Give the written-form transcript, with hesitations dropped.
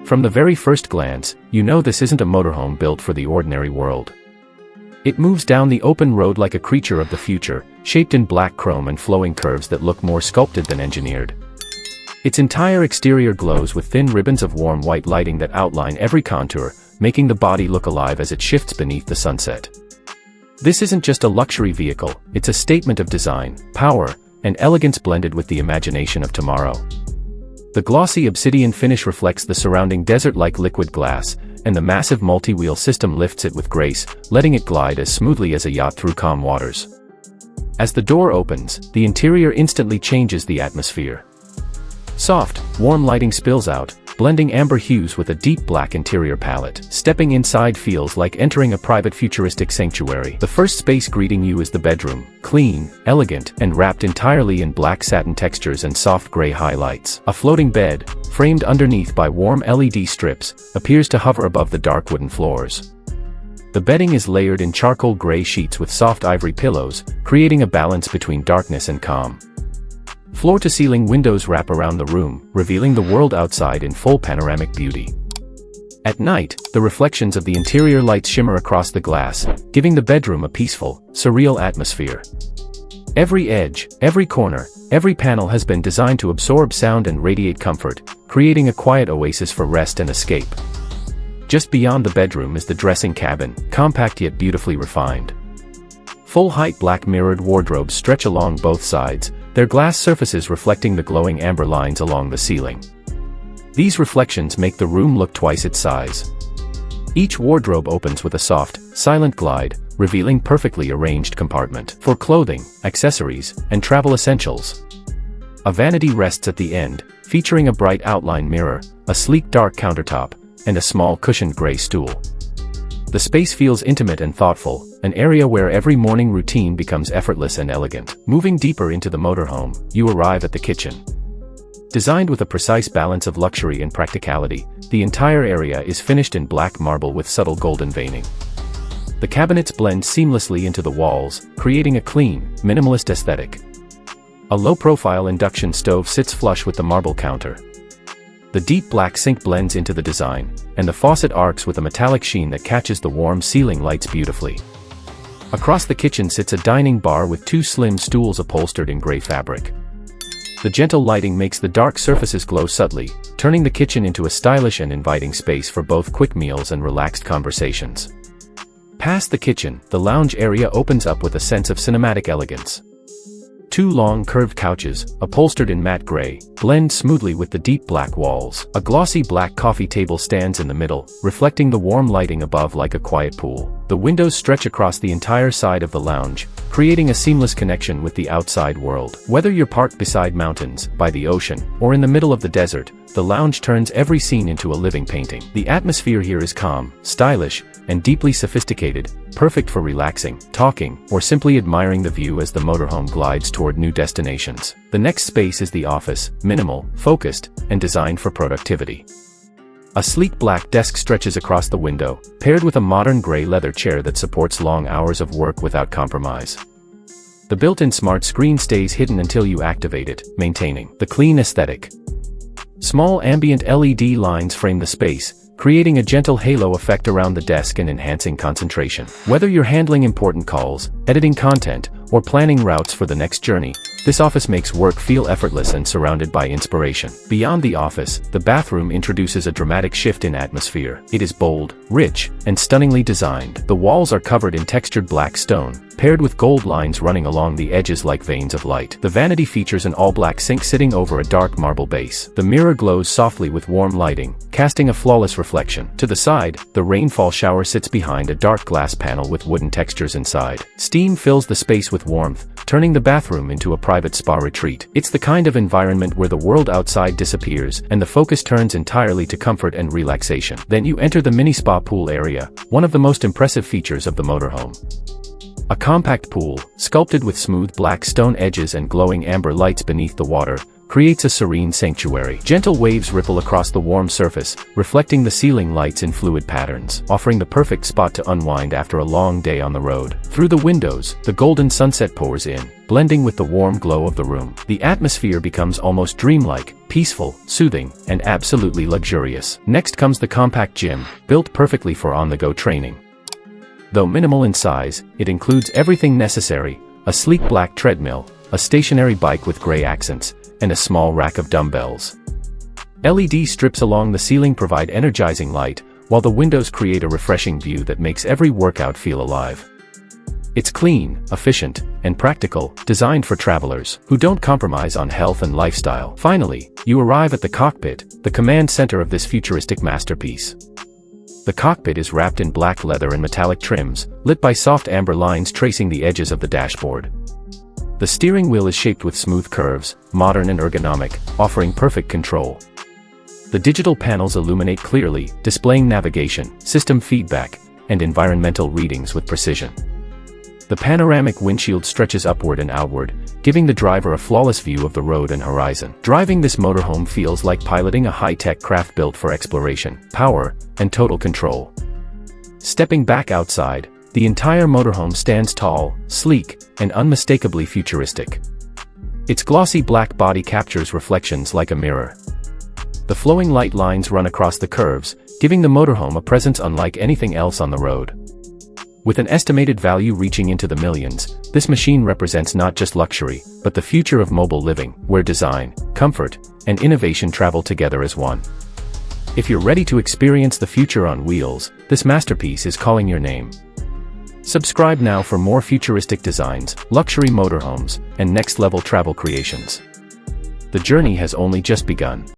From the very first glance, you know this isn't a motorhome built for the ordinary world. It moves down the open road like a creature of the future, shaped in black chrome and flowing curves that look more sculpted than engineered. Its entire exterior glows with thin ribbons of warm white lighting that outline every contour, making the body look alive as it shifts beneath the sunset. This isn't just a luxury vehicle, it's a statement of design, power, and elegance blended with the imagination of tomorrow. The glossy obsidian finish reflects the surrounding desert-like liquid glass, and the massive multi-wheel system lifts it with grace, letting it glide as smoothly as a yacht through calm waters. As the door opens, the interior instantly changes the atmosphere. Soft, warm lighting spills out, blending amber hues with a deep black interior palette. Stepping inside feels like entering a private futuristic sanctuary. The first space greeting you is the bedroom, clean, elegant, and wrapped entirely in black satin textures and soft gray highlights. A floating bed, framed underneath by warm LED strips, appears to hover above the dark wooden floors. The bedding is layered in charcoal gray sheets with soft ivory pillows, creating a balance between darkness and calm. Floor-to-ceiling windows wrap around the room, revealing the world outside in full panoramic beauty. At night, the reflections of the interior lights shimmer across the glass, giving the bedroom a peaceful, surreal atmosphere. Every edge, every corner, every panel has been designed to absorb sound and radiate comfort, creating a quiet oasis for rest and escape. Just beyond the bedroom is the dressing cabin, compact yet beautifully refined. Full-height black mirrored wardrobes stretch along both sides, their glass surfaces reflecting the glowing amber lines along the ceiling. These reflections make the room look twice its size. Each wardrobe opens with a soft, silent glide, revealing perfectly arranged compartment for clothing, accessories, and travel essentials. A vanity rests at the end, featuring a bright outline mirror, a sleek dark countertop, and a small cushioned gray stool. The space feels intimate and thoughtful, an area where every morning routine becomes effortless and elegant. Moving deeper into the motorhome, you arrive at the kitchen. Designed with a precise balance of luxury and practicality, the entire area is finished in black marble with subtle golden veining. The cabinets blend seamlessly into the walls, creating a clean, minimalist aesthetic. A low-profile induction stove sits flush with the marble counter. The deep black sink blends into the design, and the faucet arcs with a metallic sheen that catches the warm ceiling lights beautifully. Across the kitchen sits a dining bar with two slim stools upholstered in gray fabric. The gentle lighting makes the dark surfaces glow subtly, turning the kitchen into a stylish and inviting space for both quick meals and relaxed conversations. Past the kitchen, the lounge area opens up with a sense of cinematic elegance. Two long curved couches, upholstered in matte gray, blend smoothly with the deep black walls. A glossy black coffee table stands in the middle, reflecting the warm lighting above like a quiet pool. The windows stretch across the entire side of the lounge, creating a seamless connection with the outside world. Whether you're parked beside mountains, by the ocean, or in the middle of the desert, the lounge turns every scene into a living painting. The atmosphere here is calm, stylish, and deeply sophisticated, perfect for relaxing, talking, or simply admiring the view as the motorhome glides toward new destinations. The next space is the office, minimal, focused, and designed for productivity. A sleek black desk stretches across the window, paired with a modern gray leather chair that supports long hours of work without compromise. The built-in smart screen stays hidden until you activate it, maintaining the clean aesthetic. Small ambient LED lines frame the space, creating a gentle halo effect around the desk and enhancing concentration. Whether you're handling important calls, editing content, or planning routes for the next journey, this office makes work feel effortless and surrounded by inspiration. Beyond the office, the bathroom introduces a dramatic shift in atmosphere. It is bold, rich, and stunningly designed. The walls are covered in textured black stone, paired with gold lines running along the edges like veins of light. The vanity features an all-black sink sitting over a dark marble base. The mirror glows softly with warm lighting, casting a flawless reflection. To the side, the rainfall shower sits behind a dark glass panel with wooden textures inside. Steam fills the space with warmth, turning the bathroom into a private spa retreat. It's the kind of environment where the world outside disappears, and the focus turns entirely to comfort and relaxation. Then you enter the mini spa pool area, one of the most impressive features of the motorhome. A compact pool, sculpted with smooth black stone edges and glowing amber lights beneath the water, creates a serene sanctuary. Gentle waves ripple across the warm surface, reflecting the ceiling lights in fluid patterns, offering the perfect spot to unwind after a long day on the road. Through the windows, the golden sunset pours in, blending with the warm glow of the room. The atmosphere becomes almost dreamlike, peaceful, soothing, and absolutely luxurious. Next comes the compact gym, built perfectly for on-the-go training. Though minimal in size, it includes everything necessary: a sleek black treadmill, a stationary bike with gray accents, and a small rack of dumbbells. LED strips along the ceiling provide energizing light, while the windows create a refreshing view that makes every workout feel alive. It's clean, efficient, and practical, designed for travelers who don't compromise on health and lifestyle. Finally, you arrive at the cockpit, the command center of this futuristic masterpiece. The cockpit is wrapped in black leather and metallic trims, lit by soft amber lines tracing the edges of the dashboard. The steering wheel is shaped with smooth curves, modern and ergonomic, offering perfect control. The digital panels illuminate clearly, displaying navigation, system feedback, and environmental readings with precision. The panoramic windshield stretches upward and outward, giving the driver a flawless view of the road and horizon. Driving this motorhome feels like piloting a high-tech craft built for exploration, power, and total control. Stepping back outside, the entire motorhome stands tall, sleek, and unmistakably futuristic. Its glossy black body captures reflections like a mirror. The flowing light lines run across the curves, giving the motorhome a presence unlike anything else on the road. With an estimated value reaching into the millions, this machine represents not just luxury, but the future of mobile living, where design, comfort, and innovation travel together as one. If you're ready to experience the future on wheels, this masterpiece is calling your name. Subscribe now for more futuristic designs, luxury motorhomes, and next-level travel creations. The journey has only just begun.